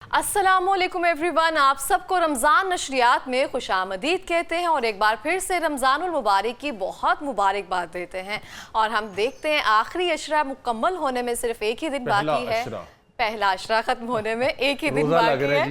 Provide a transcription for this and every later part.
अस्सलामुअलैकुम एवरीवन, आप सबको रमज़ान नशरियात में खुशामदीद कहते हैं और एक बार फिर से रमज़ानुल मुबारक की बहुत मुबारकबाद देते हैं। और हम देखते हैं आखिरी अशरा मुकम्मल होने में सिर्फ एक ही दिन बाकी है। पहला अशरा खत्म होने में एक ही दिन बाकी है।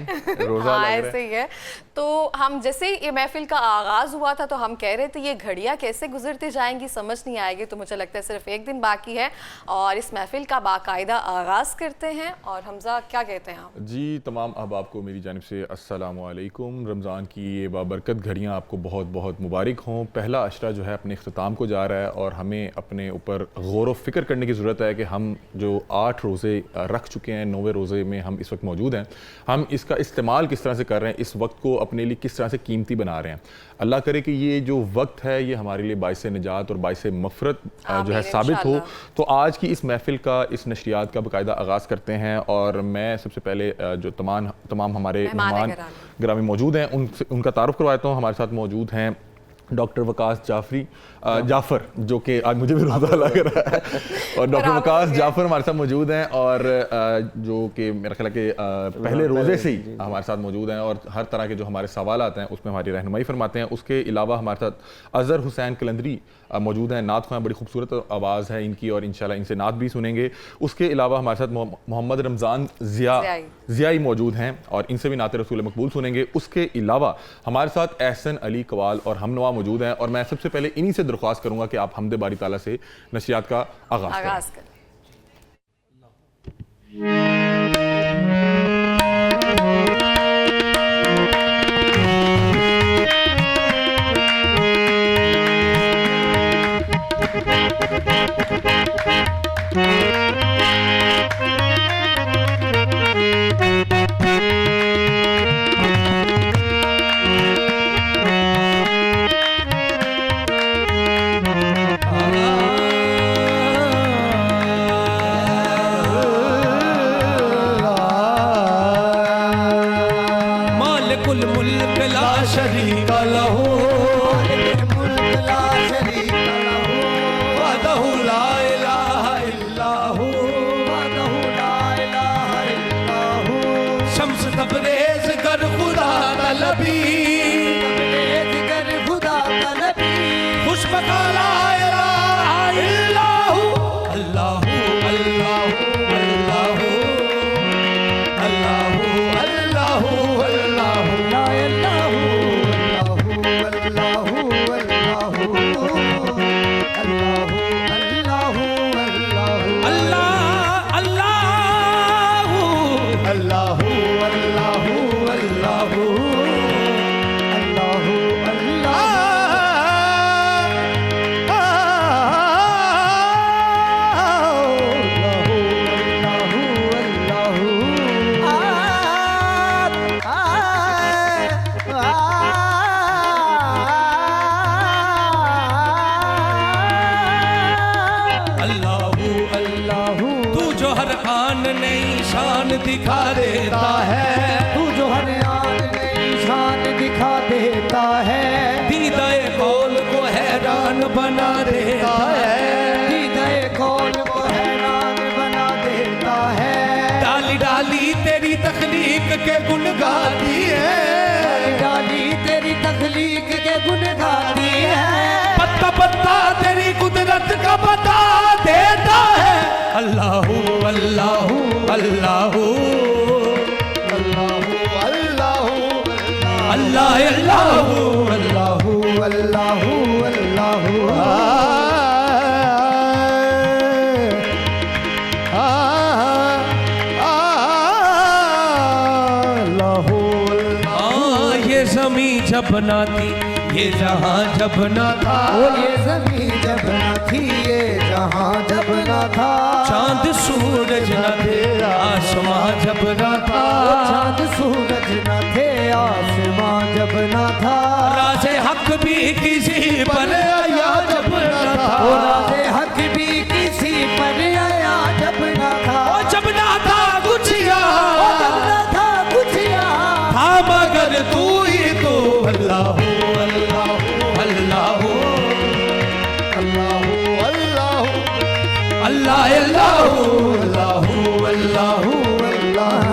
हाँ, ऐसे ही है। तो हम जैसे ये महफिल का आगाज़ हुआ था तो हम कह रहे थे ये घड़ियाँ कैसे गुजरती जाएंगी समझ नहीं आएगी, तो मुझे लगता है सिर्फ एक दिन बाकी है और इस महफिल का बाकायदा आगाज़ करते हैं। और हमजा क्या कहते हैं आप? जी, तमाम अहबाब को मेरी जानिब से अस्सलामु अलैकुम। रमज़ान की ये बाबरकत घड़ियाँ आपको बहुत बहुत मुबारक हों। पहला अशरा जो है अपने अख्ताम को जा रहा है और हमें अपने ऊपर गौर व फिक्र करने की ज़रूरत है कि हम जो 8 रोज़े रख चुके हैं, 9वें रोज़े में हम इस वक्त मौजूद हैं, हम इसका इस्तेमाल किस तरह से कर रहे हैं, इस वक्त को अपने लिए किस तरह से कीमती बना रहे हैं। अल्लाह करे कि ये जो वक्त है ये हमारे लिए बाइस निजात और बाइस मफ़रत जो है साबित हो। तो आज की इस महफिल का, इस नशरियात का बाकायदा आगाज़ करते हैं। और मैं सबसे पहले जो तमाम हमारे मेहमान ग्रामी मौजूद हैं उनका तारुफ करवाता हूँ। हमारे साथ मौजूद हैं डॉक्टर वकास जाफ़र, जो कि आज मुझे भी रोज़ा लग रहा है, और डॉक्टर वकास जाफ़र हमारे साथ मौजूद हैं और जो कि मेरा ख्याल है कि पहले रोज़े से ही हमारे साथ मौजूद हैं और हर तरह के जो हमारे सवाल आते हैं उसमें हमारी रहनुमाई फरमाते हैं। उसके अलावा हमारे साथ अज़हर हुसैन कलंदरी मौजूद हैं, नात ख़्वां, बड़ी खूबसूरत आवाज़ है इनकी और इंशाल्लाह इनसे नात भी सुनेंगे। उसके अलावा हमारे साथ मोहम्मद रमज़ान ज़ियाई मौजूद हैं और इनसे भी नात रसूल मकबूल सुनेंगे। उसके अलावा हमारे साथ एहसन अली कवाल और हमनवा मौजूद हैं और मैं सबसे पहले इन्हीं से दरख्वास्त करूँगा कि आप हमदे बारी ताला से नशरियात का आगाज़ करें। दिखा देता है, तू जो हर आन नई शान दिखा देता है, दीदाए कौल को हैरान बना देता है, दीदाए कौल को हैरान बना देता है। डाली डाली तेरी तख्लीक के गुण गाती है, डाली तेरी तख्लीक के गुण गाती है, पत्ता पत्ता तेरी कुदरत का बता देता है। अल्लाहू अल्लाहू अल्लाहू अल्लाहू अल्लाहू अल्लाहू अल्लाहू अल्लाहू अल्लाहू अल्लाहू। ये ज़मीं जब ना थी, ये जहां जब ना था, ये ज़मीं जब ना थी, ये जहां जब ना था, चांद सूरज न थे, आसमां जब ना था, चांद सूरज न थे, आसमां जब ना था, राज़े हक भी किसी पर आया जब ना था, राज़े हक भी किसी पर आया जब ना था, जब ना था कुछ यहाँ, जब ना था कुछ यहाँ था, मगर तू ही तो अल्लाह अल्लाह अल्लाह अल्लाह अल्लाह अल्लाह अल्लाह अल्लाह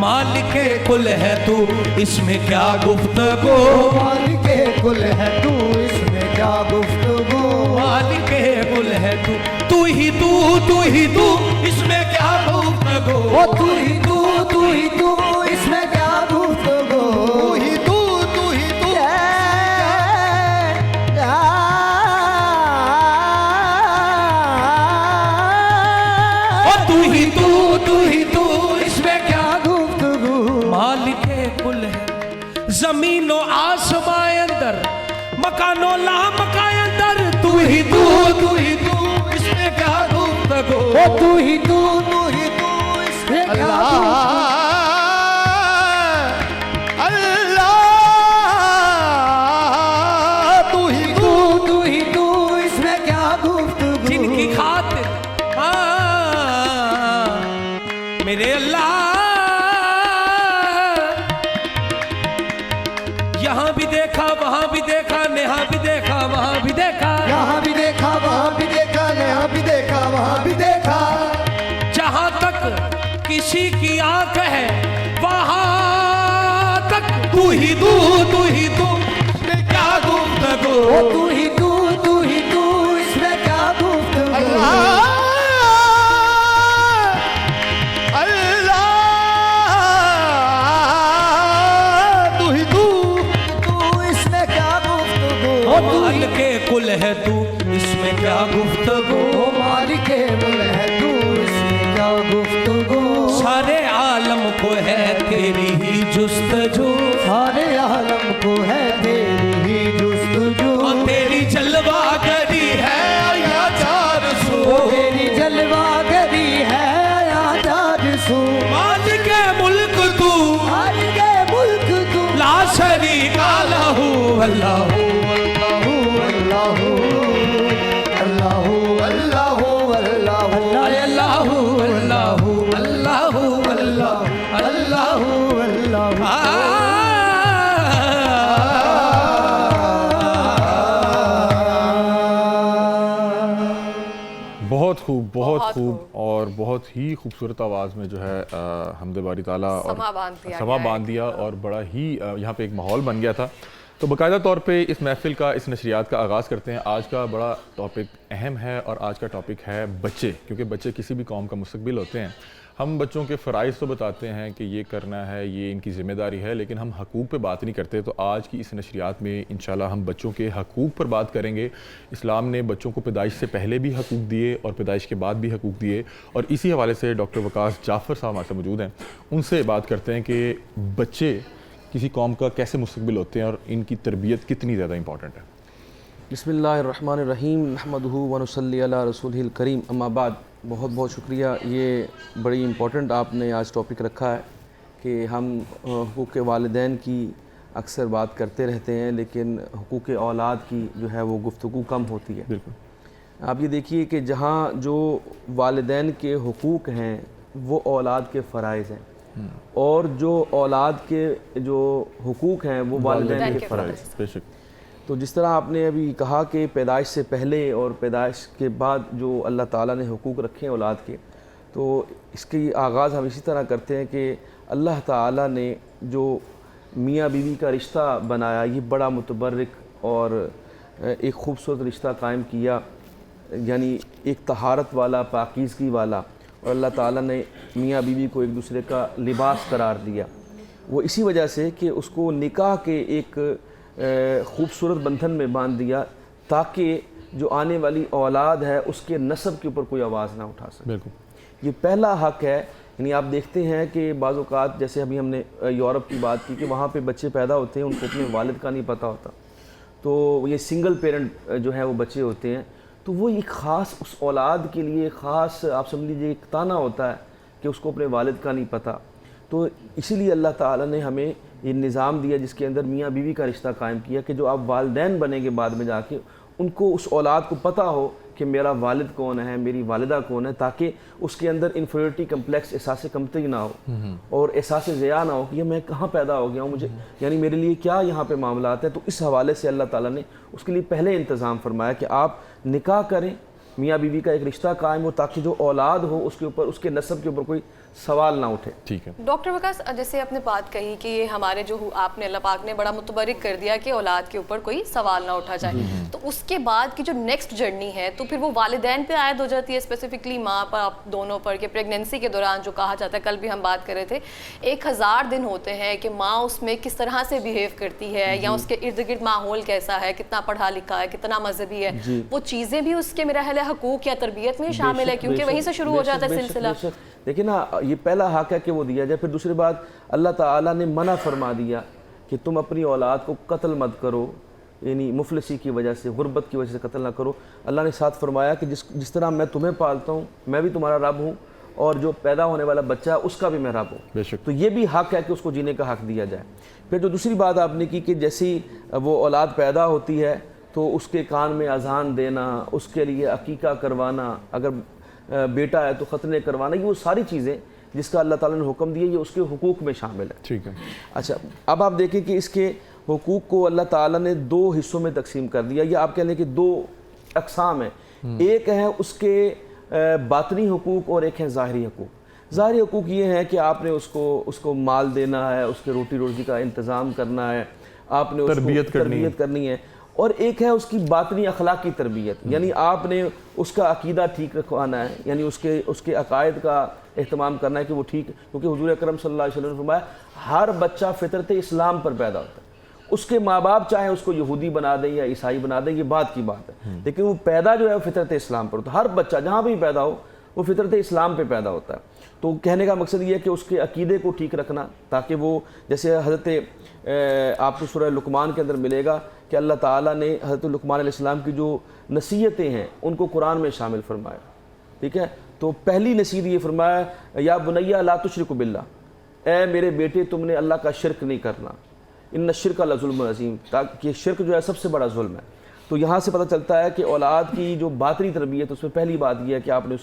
मालिके कुल है तू, इसमें क्या गुफ्तगू। मालिके कुल है तू, इसमें क्या गुफ्तगू। मालिके कुल है तू, तू ही तू, तू ही तू, इसमें क्या गुफ्तगू। ओ तू ही तू, तू ही तू, इसमें क्या गुफ्तगू। तू ही तू, तू ही तू, तू ही तू, तू ही तू, इसमें क्या गुफ्तगू। मालिके कुल है जमीनो आसमां अंदर, मकानो ला मकान अंदर, तू ही तू, तू ही तू, इसमें क्या गुफ्तगू। ओ तू ही तू, तू ही तू, इसमें क्या गुफ्तगू। तू ही तू, तू ही तू, इसमें क्या गुफ्तगू। जिनकी खातिर मेरे अल्लाह यहाँ भी देखा, वहाँ भी देखा, नेहा भी देखा, वहाँ भी देखा, यहाँ भी देखा, वहाँ भी देखा, यहाँ भी देखा, वहाँ भी देखा। जहाँ तक किसी की आंख है वहाँ तक तू ही तू, तू ही तू, इसमें क्या गुफ्तगू। ओ तू ही तू, तू ही तू, इसमें क्या गुफ्तगू। तू ही तू, तू, इसमें क्या गुफ्तगू। ओ तू ही मालिके कुल है तू, इसमें क्या गुफ्तगू। ओ मालिके कुल है तू, इसमें क्या गुफ्तगू। सारे आलम को है तेरी ही जुस्तजू, सारे आलम को है तेरी ही जुस्तजू। और तेरी जलवागरी है या चारसू। ओ तेरी जलवागरी है आजाद सू। मालिके मुल्क तू, मालिके मुल्क तू। ला शरीका लहू, अल्लाहू अल्लाहू अल्लाहू अल्लाहू अल्लाहू अल्लाहू अल्लाहू अल्लाहू अल्लाहू अल्लाहू अल्लाहू। बहुत खूब, बहुत बहुत खूब खूब। और बहुत ही खूबसूरत आवाज़ में जो है हमदे बारी ताला और समा बांध दिया समा गया बांध दिया और बड़ा ही यहाँ पे एक माहौल बन गया था। तो बाकायदा तौर पे इस महफ़िल का, इस नशरियात का आगाज़ करते हैं। आज का बड़ा टॉपिक अहम है और आज का टॉपिक है बच्चे, क्योंकि बच्चे किसी भी कौम का मुस्तकबिल होते हैं। हम बच्चों के फ़राइज़ तो बताते हैं कि ये करना है, ये इनकी ज़िम्मेदारी है, लेकिन हम हकूक़ पे बात नहीं करते। तो आज की इस नशरियात में इंशाल्लाह हम बच्चों के हकूक़ पर बात करेंगे। इस्लाम ने बच्चों को पैदाइश से पहले भी हकूक़ दिए और पैदाइश के बाद भी हकूक़ दिए, और इसी हवाले से डॉक्टर वकास जाफ़र साहब हमारे साथ मौजूद हैं। उनसे बात करते हैं कि बच्चे किसी कौम का कैसे मुस्तकबिल होते हैं और इनकी तरबियत कितनी ज़्यादा इंपॉर्टेंट है। बिस्मिल्लाहिर्रहमानिर्रहीम नहमदुहु व नुसल्ली अला रसूलिहिल करीम, अम्मा बाद। बहुत बहुत शुक्रिया, ये बड़ी इम्पोर्टेंट आपने आज टॉपिक रखा है कि हम हुकूक़ वालिदैन की अक्सर बात करते रहते हैं, लेकिन हुकूक़ औलाद की जो है वो गुफ्तगू कम होती है। बिल्कुल। आप ये देखिए कि जहाँ जो वालिदैन के हुकूक़ हैं वो औलाद के फ़राइज़ हैं, और जो औलाद के जो हुकूक़ हैं वो वालिदैन के फ़राइज़। बेशक। तो जिस तरह आपने अभी कहा कि पैदाइश से पहले और पैदाइश के बाद जो अल्लाह ताला ने हुकूक रखे हैं औलाद के, तो इसकी आगाज़ हम इसी तरह करते हैं कि अल्लाह ताला ने जो मियाँ बीवी का रिश्ता बनाया, ये बड़ा मुतबर्रिक और एक ख़ूबसूरत रिश्ता कायम किया, यानी एक तहारत वाला, पाकीज़गी वाला। और अल्लाह ताला ने मियाँ बीवी को एक दूसरे का लिबास करार दिया, वो इसी वजह से कि उसको निकाह के एक ख़ूबसूरत बंधन में बांध दिया, ताकि जो आने वाली औलाद है उसके नस्ब के ऊपर कोई आवाज़ ना उठा सके। बिल्कुल। ये पहला हक़ है। यानी आप देखते हैं कि बाज़ औक़ात, जैसे अभी हमने यूरोप की बात की, कि वहाँ पे बच्चे पैदा होते हैं, उनको अपने वालिद का नहीं पता होता, तो ये सिंगल पेरेंट जो है वो बच्चे होते हैं, तो वो एक ख़ास उस औलाद के लिए ख़ास, आप समझ लीजिए, एक ताना होता है कि उसको अपने वालिद का नहीं पता। तो इसीलिए अल्लाह ताला ने हमें ये निज़ाम दिया जिसके अंदर मियाँ बीवी का रिश्ता कायम किया कि जो आप वालिदैन बनेंगे बाद में जाके, उनको उस औलाद को पता हो कि मेरा वालिद कौन है, मेरी वालिदा कौन है, ताकि उसके अंदर इन्फीरियरिटी कम्प्लेक्स, एहसास कमतरी ना हो और एहसास ज़िया ना हो कि मैं कहाँ पैदा हो गया हूँ, मुझे यानी मेरे लिए क्या यहाँ पे मामलात हैं। तो इस हवाले से अल्लाह ताला ने उसके लिए पहले इंतज़ाम फरमाया कि आप निकाह करें, मियाँ बीवी का एक रिश्ता कायम हो, ताकि जो औलाद हो उसके ऊपर, उसके नस्ब के ऊपर कोई सवाल ना उठे। ठीक है डॉक्टर वकास, जैसे आपने बात कही कि ये हमारे जो आपने अल्लाह पाक ने बड़ा मुतबरिक कर दिया कि औलाद के ऊपर कोई सवाल ना उठा जाए, तो उसके बाद की जो नेक्स्ट जर्नी है तो फिर वो वालिदैन पे आयद हो जाती है, स्पेसिफिकली माँ पर, आप दोनों पर, कि प्रेगनेंसी के दौरान जो कहा जाता है, कल भी हम बात कर रहे थे 1000 दिन होते हैं कि माँ उसमें किस तरह से बिहेव करती है या उसके इर्द गिर्द माहौल कैसा है, कितना पढ़ा लिखा है, कितना मजहबी है, वो चीज़ें भी उसके मेरा ख्याल है हकूक या तरबियत में शामिल है, क्योंकि वहीं से शुरू हो जाता है सिलसिला। देखिए ना, ये पहला हक है कि वो दिया जाए। फिर दूसरी बात, अल्लाह ताला ने मना फरमा दिया कि तुम अपनी औलाद को कत्ल मत करो, यानी मुफलिसी की वजह से, गुर्बत की वजह से कत्ल ना करो। अल्लाह ने साथ फरमाया कि जिस तरह मैं तुम्हें पालता हूँ, मैं भी तुम्हारा रब हूँ, और जो पैदा होने वाला बच्चा है उसका भी मैं रब हूँ। बेशक। तो ये भी हक है कि उसको जीने का हक दिया जाए। फिर जो दूसरी बात आपने की कि जैसी वो औलाद पैदा होती है तो उसके कान में अजान देना, उसके लिए अकीका करवाना, अगर बेटा है तो ख़तने करवाना, ये वो सारी चीज़ें जिसका अल्लाह ताला ने हुक्म दिया, ये उसके हुकूक में शामिल है। ठीक है। अच्छा, अब आप देखें कि इसके हुकूक को अल्लाह ताला ने 2 हिस्सों में तकसीम कर दिया, या आप कह लें कि 2 अक़साम हैं। एक है उसके बातनी हुकूक और एक है ज़ाहिरी हुकूक। ज़ाहिरी हुकूक ये है कि आपने उसको माल देना है, उसके रोटी रोज़ी का इंतज़ाम करना है, आपने तरबियत करनी है। और एक है उसकी बातनी अखलाकी तरबियत, यानी आपने उसका अकीदा ठीक रखवाना है, यानी उसके अकायद का एहतमाम करना है कि वो ठीक, क्योंकि हुजूर अकरम सल्लल्लाहु अलैहि वसल्लम ने फरमाया हर बच्चा फितरत इस्लाम पर पैदा होता है। उसके माँ बाप चाहे उसको यहूदी बना दें या ईसाई बना दें, ये बात की बात है, लेकिन वो पैदा जो है वो फितरत इस्लाम पर होता है। हर बच्चा जहाँ भी पैदा हो वो फितरत इस्लाम पे पैदा होता है। तो कहने का मकसद ये है कि उसके अकीदे को ठीक रखना, ताकि वो, जैसे हज़रत आपको सूरह लुकमान के अंदर मिलेगा कि अल्लाह ताला ने हज़रत लुकमान अलैहिस्सलाम की जो नसीहतें हैं उनको कुरान में शामिल फरमाया। ठीक है, तो पहली नसीहत ये फरमाया, या बुनैया ला तुशरिकु बिल्लाह, ए मेरे बेटे तुमने अल्लाह का शिरक नहीं करना, इन्ना शिरक लज़ुल्मुन अज़ीम, ताकि शिरक जो है सबसे बड़ा जुल्म है। तो यहाँ से पता चलता है कि औलाद की जो बातनी तरबियत, उसमें पहली बात यह है कि आपने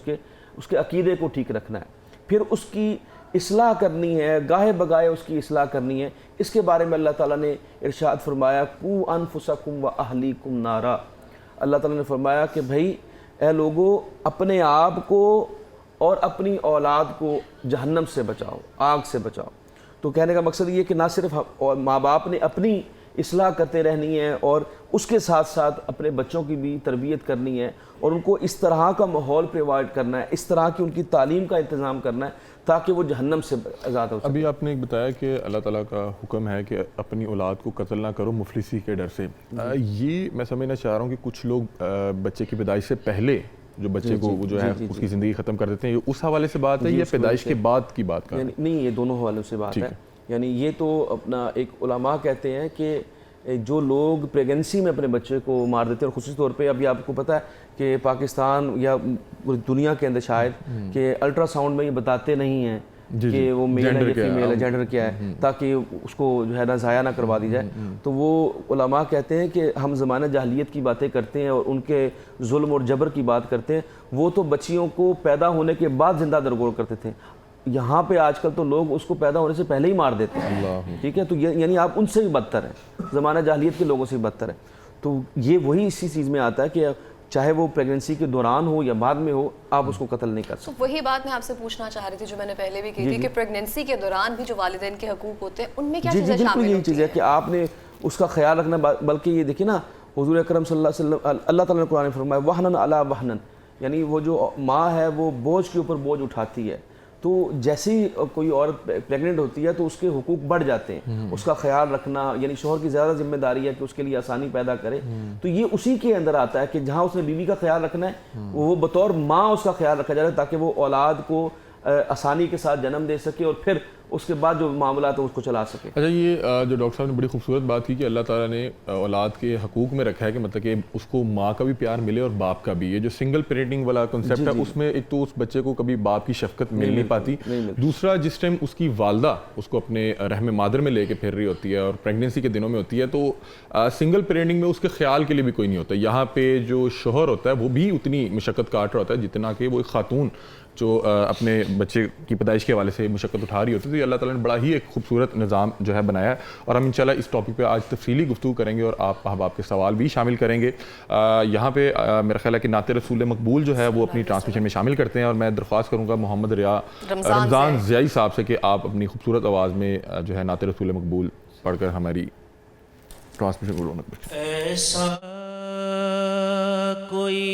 उसके अकीदे को ठीक रखना है, फिर उसकी इस्लाह करनी है, गाहे बगाए उसकी इस्लाह करनी है। इसके बारे में अल्लाह ताला ने इरशाद फरमाया, कू अनफुसकुम व अहलीकुम नारा। अल्लाह ताला ने फरमाया कि भाई ए लोगो, अपने आप को और अपनी औलाद को जहन्नम से बचाओ, आग से बचाओ। तो कहने का मकसद ये कि ना सिर्फ माँ बाप ने अपनी इस्लाह करते रहनी है और उसके साथ साथ अपने बच्चों की भी तरबियत करनी है, और उनको इस तरह का माहौल प्रोवाइड करना है, इस तरह की उनकी तालीम का इंतज़ाम करना है ताकि वो जहन्नम से आज़ाद हो सके। अभी आपने एक बताया कि अल्लाह ताला का हुक्म है कि अपनी औलाद को कत्ल ना करो मुफलिसी के डर से। ये मैं समझना चाह रहा हूँ कि कुछ लोग बच्चे की पैदाइश से पहले जो बच्चे को जो है उसकी ज़िंदगी ख़त्म कर देते हैं, ये उस हवाले से बात है या पैदाइश के बाद की बात का? नहीं, ये दोनों हवालों से बात है। यानी ये तो अपना एक उलमा कहते हैं कि जो लोग प्रेगनेंसी में अपने बच्चे को मार देते हैं, और ख़ुसूसी तौर पे अभी आपको पता है कि पाकिस्तान या पूरी दुनिया के अंदर शायद कि अल्ट्रासाउंड में ये बताते नहीं हैं कि वो मेल है या फीमेल है, जेंडर क्या है, ताकि उसको जो है ना ज़ाया ना करवा दी जाए। तो वो उलमा कहते हैं कि हम ज़माना जाहिलियत की बातें करते हैं और उनके जुल्म और जबर की बात करते हैं। वो तो बच्चियों को पैदा होने के बाद ज़िंदा दरगोर करते थे, यहाँ पे आजकल तो लोग उसको पैदा होने से पहले ही मार देते हैं। ठीक है, तो यानी आप उनसे भी बदतर हैं, ज़माना जाहिलियत के लोगों से भी बदतर है। तो ये वही इसी चीज़ में आता है कि चाहे वो प्रेगनेंसी के दौरान हो या बाद में हो, आप उसको कत्ल नहीं कर सकते। तो वही बात मैं आपसे पूछना चाह रही थी जो मैंने पहले भी की थी कि प्रेगनेंसी के दौरान भी जो वालिदैन के हकूक होते हैं उनमें क्या चीज़ें शामिल होती हैं? यही चीज़ है कि आपने उसका ख्याल रखना। बल्कि ये देखिए ना, हुजूर अकरम सल्लल्लाहु अलैहि वसल्लम, अल्लाह ताला ने कुरान में फरमाया वहनन अला वहनन, यानी वो जो माँ है वो बोझ के ऊपर बोझ उठाती है। तो जैसे ही कोई औरत प्रेग्नेंट होती है तो उसके हुकूक बढ़ जाते हैं, उसका ख्याल रखना, यानी शोहर की ज़्यादा जिम्मेदारी है कि उसके लिए आसानी पैदा करे। तो ये उसी के अंदर आता है कि जहाँ उसने बीवी का ख्याल रखना है वो बतौर माँ उसका ख्याल रखा जाए, ताकि वो औलाद को आसानी के साथ जन्म दे सके और फिर उसके बाद जो मामला है उसको चला सके। अच्छा, ये जो डॉक्टर साहब ने बड़ी खूबसूरत बात की कि अल्लाह ताला ने औलाद के हकूक में रखा है कि मतलब कि उसको माँ का भी प्यार मिले और बाप का भी। ये जो सिंगल पेरेंटिंग वाला कॉन्सेप्ट है उसमें एक तो उस बच्चे को कभी बाप की शफकत मिल नहीं पाती, दूसरा जिस टाइम उसकी वालदा उसको अपने रहम मादर में लेके फिर रही होती है और प्रेगनेंसी के दिनों में होती है, तो सिंगल पेरेंटिंग में उसके ख्याल के लिए भी कोई नहीं होता। यहाँ पे जो शोहर होता है वो भी उतनी मशक्क़त काट रहा होता है जितना कि वो एक खातून जो अपने बच्चे की पैदाइश के हवाले से मुशक्क़त उठा रही होती है। तो ये अल्लाह ताला ने बड़ा ही एक खूबसूरत निज़ाम जो है बनाया है और हम इंशाल्लाह इस टॉपिक पे आज तफसीली गुफ्तगू करेंगे और आप अहबाब के सवाल भी शामिल करेंगे। यहाँ पे मेरा ख्याल है कि नाते रसूल मकबूल जो है वो अपनी ट्रांसमिशन में शामिल करते हैं और मैं दरख्वास्त करूँगा मोहम्मद रिया रमज़ान ज़ियाई साहब से कि आप अपनी खूबसूरत आवाज़ में जो है नाते रसूल मकबूल पढ़कर हमारी ट्रांसमिशन को रौनक बख्शें। ऐसा कोई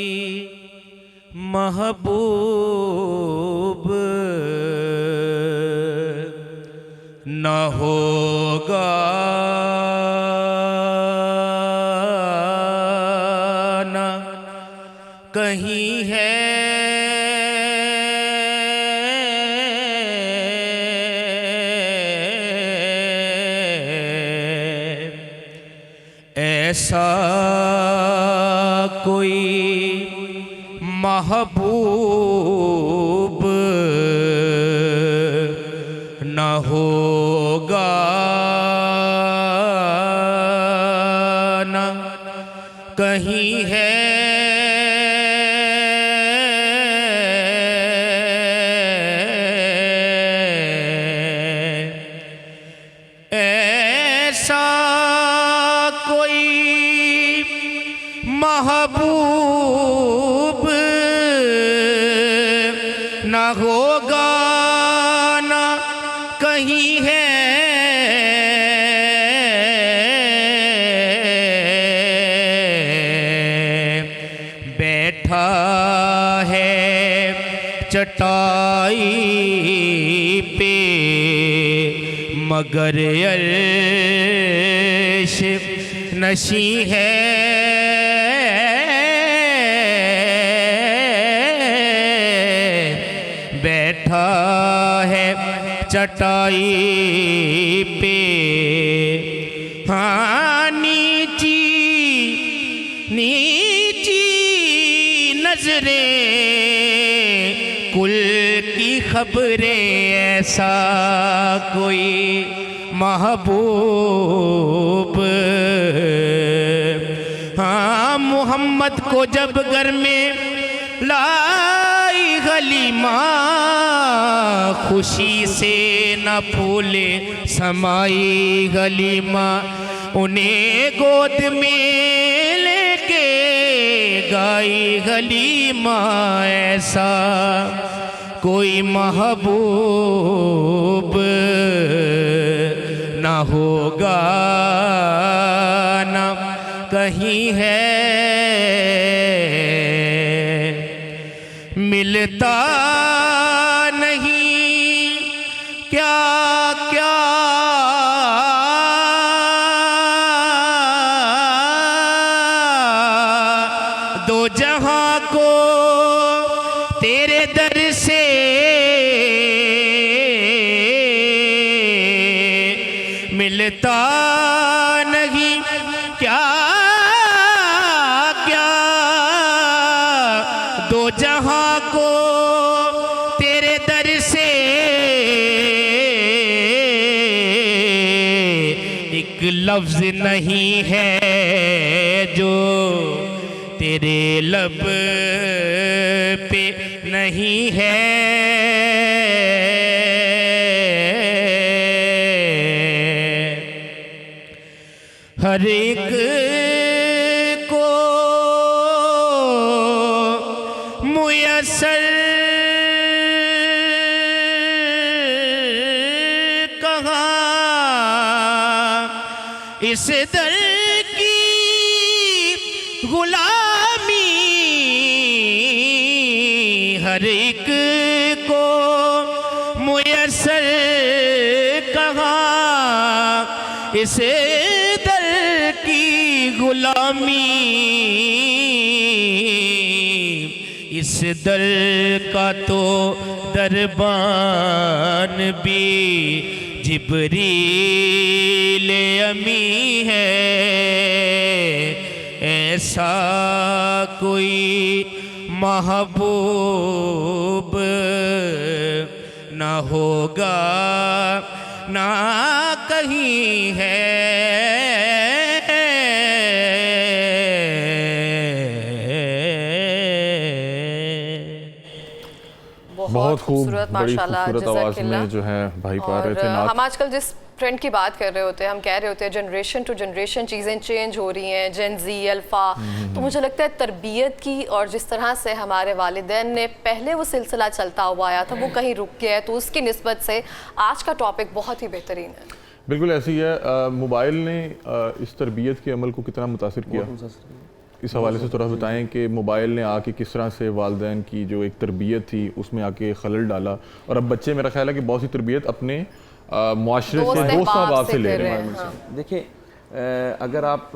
महबूब न होगा न कहीं है, ऐसा कोई महबूब न होगा न कहीं है, ऐसा कोई महबूब न होगा न कहीं है, बैठा है चटाई पे मगर अर्श नशी है, बैठा है चटाई पे, हाँ नीची नीची नजरें कुल की खबरें, ऐसा कोई महबूब। हाँ मोहम्मद को जब घर में लाई गलीमा, खुशी से न फूले समाई गलीमा, उन्हें गोद में लेके गाई गलीमा, ऐसा कोई महबूब न होगा न कहीं है, मिलता नहीं क्या क्या दो जहां को तेरे दर से, मिलता नहीं क्या क्या दो जहां को तेरे दर से, एक लफ्ज नहीं है जो तेरे लब पे नहीं है, हर एक को मुयस्सर कहाँ इस दर की गुलामी, हर एक को मुयस्सर कहाँ इस दर की गुलामी, इस दर का तो दरबान भी जिब्रील अमी है, ऐसा कोई महबूब न होगा ना कहीं है, बहुत खूब, खूबसूरत बड़ी माशाल्लाह, खूबसूरत आवाज़ जज़ाकिल्लाह। में जो है भाई पा और रहे थे नात। हम आजकल जिस ट्रेंड की बात कर रहे होते हैं, हम कह रहे होते हैं जनरेशन टू जनरेशन चीज़ें चेंज हो रही हैं, जेन जी, अल्फ़ा। तो मुझे लगता है तरबियत की और जिस तरह से हमारे वालिदैन ने पहले वो सिलसिला चलता हुआ आया था वो कहीं रुक गया है, तो उसकी निस्बत से आज का टॉपिक बहुत ही बेहतरीन है। बिल्कुल ऐसी ही है। मोबाइल ने इस तरबियत के अमल को कितना मुतासिर किया, इस हवाले से थोड़ा बताएं कि मोबाइल ने आके किस तरह से वालिदैन की जो एक तरबियत थी उसमें आके खलल डाला, और अब बच्चे मेरा ख्याल है कि बहुत सी तरबियत अपने मुआशरे से, दोस्त अहबाब से ले रहे हैं। हाँ। देखिए, अगर आप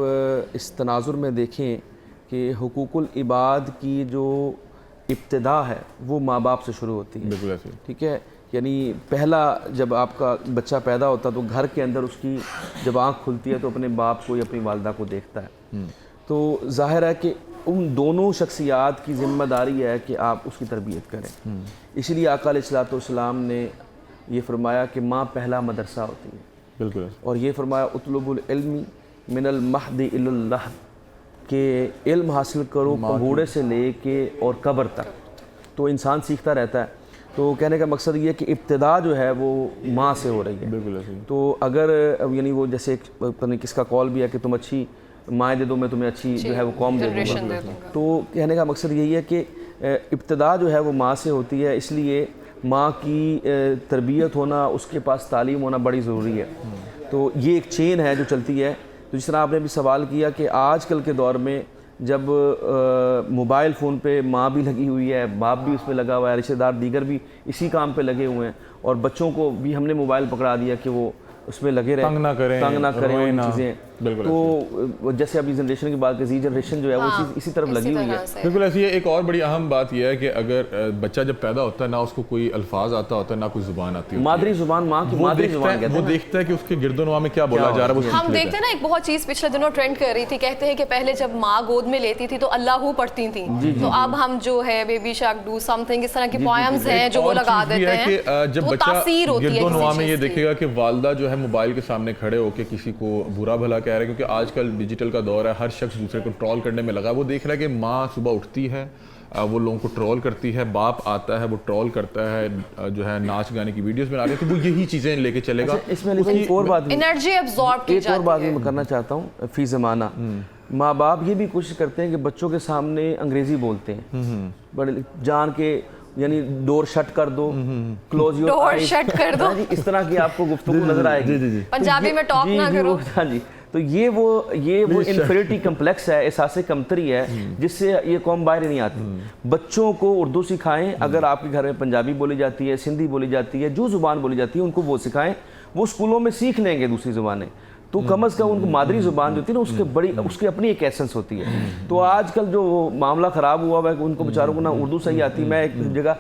इस तनाजुर में देखें कि हुकूकुल इबाद की जो इब्तिदा है वो माँ बाप से शुरू होती है। बिल्कुल ऐसे। ठीक है, यानी पहला जब आपका बच्चा पैदा होता है तो घर के अंदर उसकी जब आँख खुलती है तो अपने बाप को या अपनी वालदा को देखता है। तो जाहिर है कि उन दोनों शख्सियात की ज़िम्मेदारी है कि आप उसकी तरबियत करें। इसीलिए आका अलैहिस्सलाम ने ये फरमाया कि माँ पहला मदरसा होती है। बिल्कुल। और ये फरमाया उतलुबुल इल्मी मिनल महदी इलल लहद, के इल्म हासिल करो पंगूड़े से ले के और कब्र तक। तो इंसान सीखता रहता है। तो कहने का मकसद ये है कि इब्तिदा जो है वो माँ से हो रही है। बिल्कुल ऐसे। तो अगर यानी वो जैसे पता नहीं किसका कॉल भी है कि तुम अच्छी माएँ दे दो, मैं तुम्हें अच्छी जो है वो कौम दे दूँगा। तो कहने का मकसद यही है कि इब्तिदा जो है वो माँ से होती है, इसलिए माँ की तरबियत होना, उसके पास तालीम होना बड़ी ज़रूरी है। तो ये एक चेन है जो चलती है। तो जिस तरह आपने भी सवाल किया कि आजकल के दौर में जब मोबाइल फ़ोन पे माँ भी लगी हुई है, बाप भी उसमें लगा हुआ है, रिश्तेदार दीगर भी इसी काम पे लगे हुए हैं, और बच्चों को भी हमने मोबाइल पकड़ा दिया कि वो उसमें लगे रहे, तंग ना करें इन चीज़ें। तो जैसे अभी जनरेशन की बात जी जनरेशन जो है वो इसी तरफ लगी हुई है। बिल्कुल ऐसी है। एक और बड़ी अहम बात यह है कि अगर बच्चा जब पैदा होता है ना उसको कोई अल्फाज आता होता है ना कोई जुबान आती है, मादरी जुबान, माँ की मादरी जुबान कहते हैं। वो देखता है कि उसके गिरदोनवा में क्या बोला जा रहा है। हम देखते हैं ना, एक बहुत चीज़ पिछले दिनों ट्रेंड कर रही थी, कहते हैं कि पहले जब माँ गोद में लेती थी तो अल्लाह पढ़ती थी, तो अब हम जो है बेबी शार्क डू समथिंग इस तरह की पोएम्स हैं जो वो लगा देते हैं। जब बच्चा गिरदोनवा में ये देखेगा कि वालदा जो है मोबाइल के सामने खड़े होकर किसी को बुरा भला कह रहे हैं, क्योंकि आजकल डिजिटल का दौर है, हर शख्स दूसरे को ट्रोल करने में लगा। वो देख रहा है कि माँ सुबह उठती है, वो लोगों को ट्रोल करती है, बाप आता है वो ट्रोल करता है, जो है नाच गाने की वीडियोस बना रहे हैं, तो वो यही चीज़ें लेके चलेगा। अच्छा, इसमें एक और बात एनर्जी एब्जॉर्ब की जाती है। एक और बात मैं करना चाहता हूँ, फी ज़माना माँ बाप ये भी कोशिश करते हैं कि बच्चों के सामने अंग्रेज़ी बोलते हैं, बड़े जान के, यानी डोर शट कर दो, क्लोज योर डोर शट कर दो, इस तरह की आपको गुफ्तगू नजर आएगी। पंजाबी में टॉक ना करो। हाँ जी। तो ये वो इन्फीरियरिटी कम्प्लेक्स है, एहसास कमतरी है, जिससे ये कौम बाहर नहीं आती। बच्चों को उर्दू सिखाएं, अगर आपके घर में पंजाबी बोली जाती है, सिंधी बोली जाती है, जो ज़ुबान बोली जाती है उनको वो सिखाएं। वो स्कूलों में सीख लेंगे दूसरी ज़ुबानें, तो कम अज़ कम उनको मादरी ज़ुबान जो होती है ना उसकी अपनी एक एसेंस होती है। तो आजकल जो मामला ख़राब हुआ है, उनको बेचारों को ना उर्दू सही आती। मैं एक जगह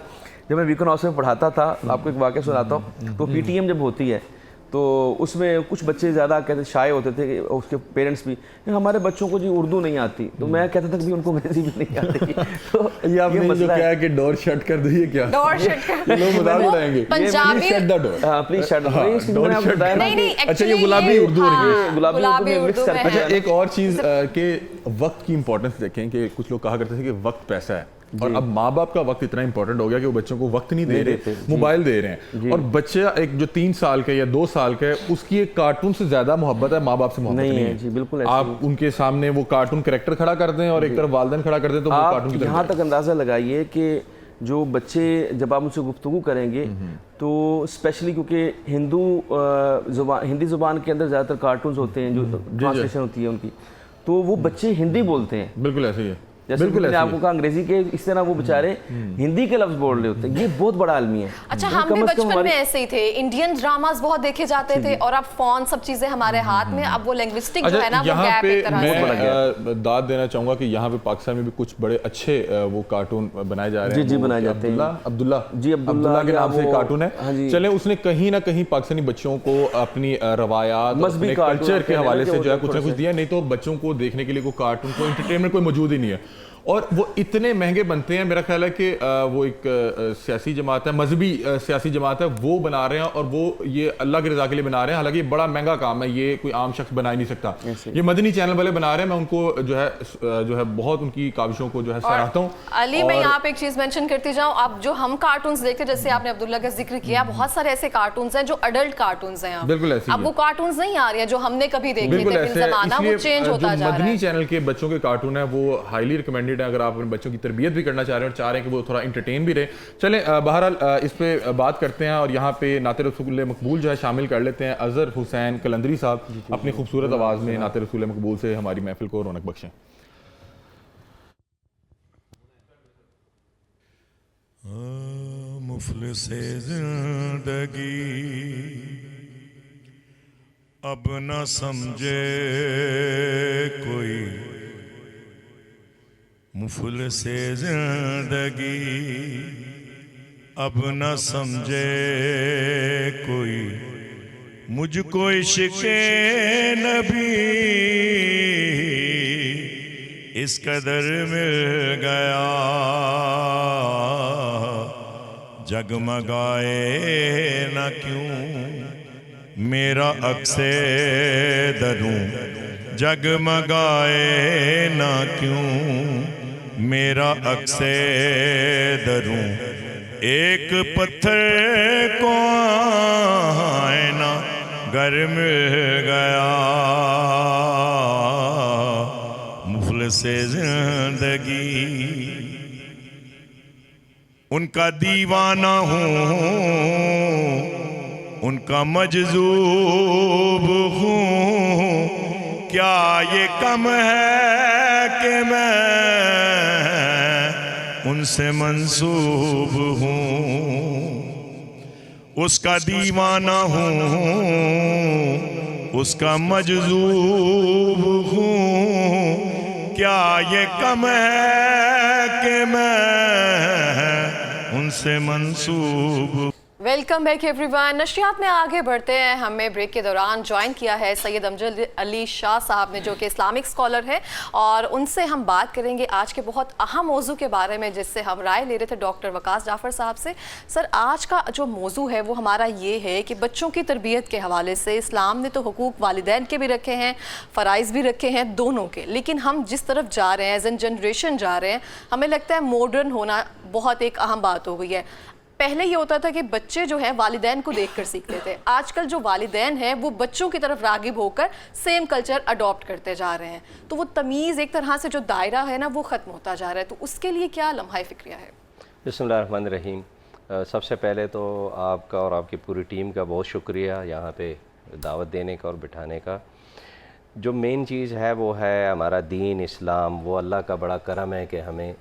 जब मैं वीकन हाउस में पढ़ाता था, आपको एक वाक़या सुनाता हूँ। तो PTM जब होती है तो उसमें कुछ बच्चे ज़्यादा कहते शाये होते थे, उसके पेरेंट्स भी, हमारे बच्चों को जी उर्दू नहीं आती। तो मैं कहता था कि उनको अंग्रेजी भी नहीं आती। तो ये आपने जो क्या है कि डोर शट कर दी है, क्या डोर शट कर लोग मजाक उड़ाएंगे, पंजाबी शट द डोर। हाँ प्लीज शट डोर शट। नहीं, अच्छा ये गुलाबी उर्दू हो रही है, गुलाबी उर्दू मिक्स करके। अच्छा एक और चीज़ के वक्त की इंपॉर्टेंस देखें कि कुछ लोग कहा करते थे कि वक्त पैसा है, और अब माँ बाप का वक्त इतना इंपॉर्टेंट हो गया कि वो बच्चों को वक्त नहीं दे रहे, मोबाइल दे रहे हैं। और बच्चे एक जो 3 साल का या 2 साल का है, उसकी एक कार्टून से ज्यादा मोहब्बत है, माँ बाप से मोहब्बत नहीं है। जी बिल्कुल। आप उनके सामने वो कार्टून कैरेक्टर खड़ा कर दें और एक तरफ वालिदैन खड़ा कर दें, तो वो कार्टून की तरफ यहाँ तक अंदाज़ा लगाइए कि जो बच्चे जब आप उनसे गुफ्तगू करेंगे तो स्पेशली क्योंकि हिंदी ज़ुबान के अंदर ज़्यादातर कार्टून्स होते हैं जो ट्रांसलेशन होती है उनकी, तो वो बच्चे हिंदी बोलते हैं। बिल्कुल ऐसे ही है। जैसे मैंने आपको कहा अंग्रेजी के, इस तरह वो बेचारे हिंदी के लफ्ज बोल रहे होते हैं। ये बहुत बड़ा आलमी है। अच्छा हम भी बचपन में ऐसे ही थे, इंडियन ड्रामास बहुत देखे जाते थे, और अब फोन सब चीजें हमारे हाथ में, अब वो लैंग्विस्टिक जो है ना वो गैप एक तरह से। मैं दाद देना चाहूंगा कि यहाँ पे पाकिस्तान में भी कुछ बड़े अच्छे वो कार्टून बनाए जा रहे हैं। जी बनाए जाते हैं। अब्दुल्ला के नाम से कार्टून है, चले उसने कहीं ना कहीं पाकिस्तानी बच्चों को अपनी रवायात, अपने कल्चर के हवाले से जो है कुछ ना कुछ दिया। नहीं तो बच्चों को देखने के लिए कोई कार्टून, कोई एंटरटेनमेंट कोई मौजूद ही नहीं है। और वो इतने महंगे बनते हैं, मेरा ख्याल है कि वो एक सियासी जमात है, मजहबी सियासी जमात है, वो बना रहे हैं और वो ये अल्लाह की रज़ा के लिए बना रहे हैं। हालांकि ये बड़ा महंगा काम है, ये कोई आम शख्स बना ही नहीं सकता। ये मदनी चैनल वाले बना रहे हैं, मैं उनको जो है बहुत उनकी काविशों को जो है सराहता हूँ। अली, मैं यहाँ पे एक चीज मेंशन करती जाऊँ, अब जो हम कार्टून्स देखते हैं, जैसे आपने अब्दुल्ला का जिक्र किया, बहुत सारे ऐसे कार्टून्स हैं जो अडल्ट कार्टून्स हैं, बिल्कुल ऐसे अब वो कार्टून्स नहीं आ रही है जो हमने कभी देखे थे। बिल्कुल ऐसे, जमाना वो चेंज होता जा रहा है। मदनी चैनल के बच्चों के कार्टून है वो हाईली रिकमेंडेड है, अगर आप अपने बच्चों की तरबियत भी करना चाह रहे हैं और चाह रहे हैं कि वो थोड़ा इंटरटेन भी रहे। चलें बहरहाल इस पे बात करते हैं और यहाँ पे नाते रसूल मकबूल जो है शामिल कर लेते हैं। अजहर हुसैन कलंदरी साहब अपनी खूबसूरत आवाज़ में नाते रसूल मकबूल से हमारी महफिल को रौनक बख्शें। मुफलिसे जिंदगी अब न समझे कोई, मुफलिसे जिंदगी अब न समझे कोई, मुझको इश्क़े नबी इस कदर मिल गया, जगमगाए न क्यों मेरा अक्से दरूं, जगमगाए न क्यों मेरा अक्से दरूं, एक पत्थर को आईना घर मिल गया, मुफलिसे जिंदगी उनका दीवाना हूँ, उनका मजजूब हूँ, क्या ये कम है कि मैं उनसे मंसूब हूँ, उसका दीवाना हूँ, उसका मजजूब हूँ, क्या ये कम है कि मैं उनसे मंसूब। Welcome back everyone. नशरियात में आगे बढ़ते हैं। हमें ब्रेक के दौरान ज्वाइन किया है सैयद अमजद अली शाह साहब ने, जो कि इस्लामिक स्कॉलर है, और उनसे हम बात करेंगे आज के बहुत अहम मौजू के बारे में, जिससे हम राय ले रहे थे डॉक्टर वकास जाफ़र साहब से। सर, आज का जो मौजू है वो हमारा ये है कि बच्चों की तरबियत के हवाले से इस्लाम ने तो हुकूक वालिदैन के भी रखे हैं, फ़राइज़ भी रखे हैं, दोनों के, लेकिन हम जिस तरफ जा रहे हैं, एज एन जनरेशन जा रहे हैं, हमें लगता है मॉडर्न होना बहुत एक अहम बात हो गई है। पहले ये होता था कि बच्चे जो हैं वालिदैन को देखकर सीखते थे, आजकल जो वालिदैन हैं वो बच्चों की तरफ रागिब होकर सेम कल्चर अडॉप्ट करते जा रहे हैं, तो वो तमीज़ एक तरह से जो दायरा है ना वो ख़त्म होता जा रहा है, तो उसके लिए क्या लम्हा फ़िक्रिया है? बिस्मिल्लाहिर्रहमानिर्रहीम। सबसे पहले तो आपका और आपकी पूरी टीम का बहुत शुक्रिया यहाँ पे दावत देने का और बिठाने का। जो मेन चीज़ है वो है हमारा दीन इस्लाम, वो अल्लाह का बड़ा करम है कि हमें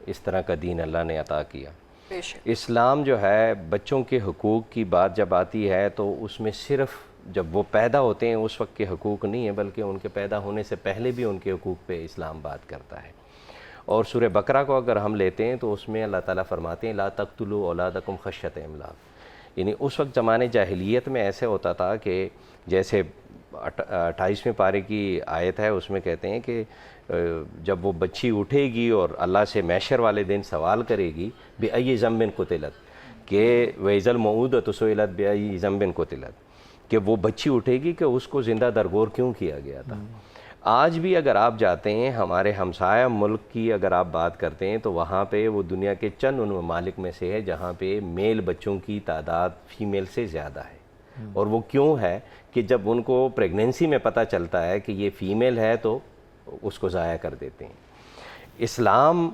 इस तरह का दीन अल्लाह ने अता किया। इस्लाम जो है बच्चों के हुकूक की बात जब आती है तो उसमें सिर्फ़ जब वो पैदा होते हैं उस वक्त के हुकूक नहीं है, बल्कि उनके पैदा होने से पहले भी उनके हुकूक पे इस्लाम बात करता है। और सूरह बकरा को अगर हम लेते हैं तो उसमें अल्लाह ताला फरमाते हैं ला तक़्तुलू औलादकुम खश्यत इमलाक, यानी उस वक्त ज़माने जाहिलियत में ऐसे होता था कि जैसे 28वें पारे की आयत है, उसमें कहते हैं कि जब वो बच्ची उठेगी और अल्लाह से मैशर वाले दिन सवाल करेगी बेअय्यि ज़म्बिन कुतिलत, कि वैज़ल मऊदतु सुइलत बेअय्यि ज़म्बिन कुतिलत, कि वो बच्ची उठेगी कि उसको ज़िंदा दरगोर क्यों किया गया था। आज भी अगर आप जाते हैं हमारे हमसाया मुल्क की अगर आप बात करते हैं तो वहाँ पे वो दुनिया के चंद उन ममालिक में से है जहाँ पे मेल बच्चों की तादाद फ़ीमेल से ज़्यादा है। और वो क्यों है कि जब उनको प्रेगनेंसी में पता चलता है कि ये फ़ीमेल है तो उसको ज़ाया कर देते हैं। इस्लाम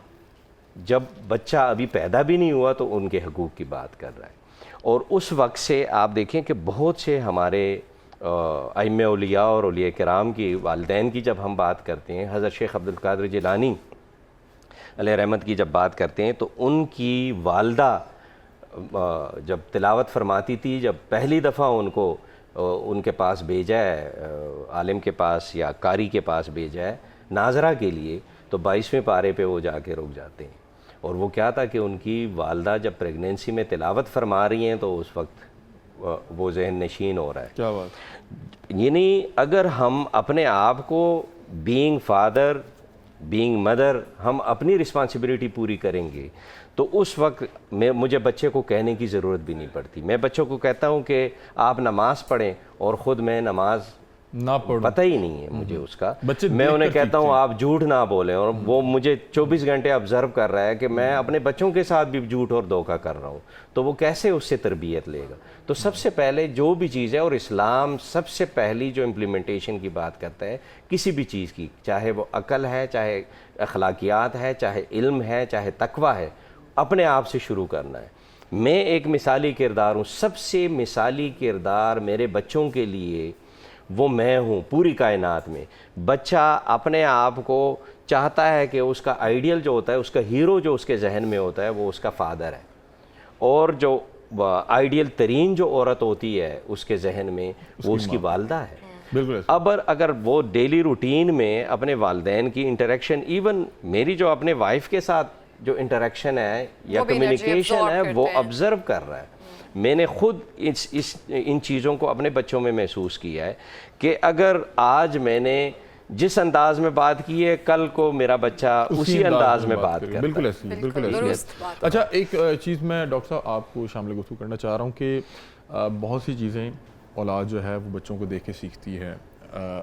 जब बच्चा अभी पैदा भी नहीं हुआ तो उनके हकूक़ की बात कर रहा है, और उस वक्त से आप देखें कि बहुत से हमारे अइम्मे औलिया और औलिया किराम की वालिदैन की जब हम बात करते हैं, हज़रत शेख अब्दुल कादिर जिलानी अलैहि रहमत की जब बात करते हैं तो उनकी वालदा जब तिलावत फरमाती थी, जब पहली दफ़ा उनको उनके पास भेजा है, आलिम के पास या कारी के पास भेजा है नाजरा के लिए, तो 22वें पारे पे वो जाके रुक जाते हैं। और वो क्या था कि उनकी वालदा जब प्रेगनेंसी में तिलावत फरमा रही हैं तो उस वक्त वो जहन नशीन हो रहा है। क्या बात, यानी अगर हम अपने आप को बीइंग फादर बीइंग मदर हम अपनी रिस्पॉन्सिबिलिटी पूरी करेंगे तो उस वक्त मुझे बच्चे को कहने की ज़रूरत भी नहीं पड़ती। मैं बच्चों को कहता हूँ कि आप नमाज़ पढ़ें और ख़ुद मैं नमाज ना पढ़ो, पता ही नहीं है मुझे उसका। बच्चे मैं उन्हें देखकर कहता हूँ सीखते आप झूठ ना बोलें, और वो मुझे 24 घंटे ऑब्जर्व कर रहा है कि मैं अपने बच्चों के साथ भी झूठ और धोखा कर रहा हूँ, तो वो कैसे उससे तरबियत लेगा। तो सबसे पहले जो भी चीज़ है, और इस्लाम सबसे पहली जो इम्प्लीमेंटेशन की बात करता है किसी भी चीज़ की, चाहे वो अकल है, चाहे अखलाकियात है, चाहे इल्म है, चाहे तकवा है, अपने आप से शुरू करना है। मैं एक मिसाली किरदार हूँ, सबसे मिसाली किरदार मेरे बच्चों के लिए वो मैं हूँ पूरी कायनात में। बच्चा अपने आप को चाहता है कि उसका आइडियल जो होता है, उसका हीरो जो उसके जहन में होता है वो उसका फादर है, और जो आइडियल तरीन जो औरत होती है उसके जहन में वो उसकी वालदा है। बिल्कुल ऐसा। अब अगर वो डेली रूटीन में अपने वालदैन की इंटरेक्शन, इवन मेरी जो अपने वाइफ के साथ जो इंटरेक्शन है या कम्युनिकेशन है वो ऑब्जर्व कर रहा है। मैंने खुद इन चीज़ों को अपने बच्चों में महसूस किया है कि अगर आज मैंने जिस अंदाज में बात की है, कल को मेरा बच्चा उसी अंदाज में बात करता है। बिल्कुल ऐसी, बिल्कुल ऐसी। अच्छा, एक चीज़ मैं डॉक्टर साहब आपको शामिल गुफ्तगू करना चाह रहा हूँ कि बहुत सी चीज़ें औलाद जो है वो बच्चों को देख के सीखती है,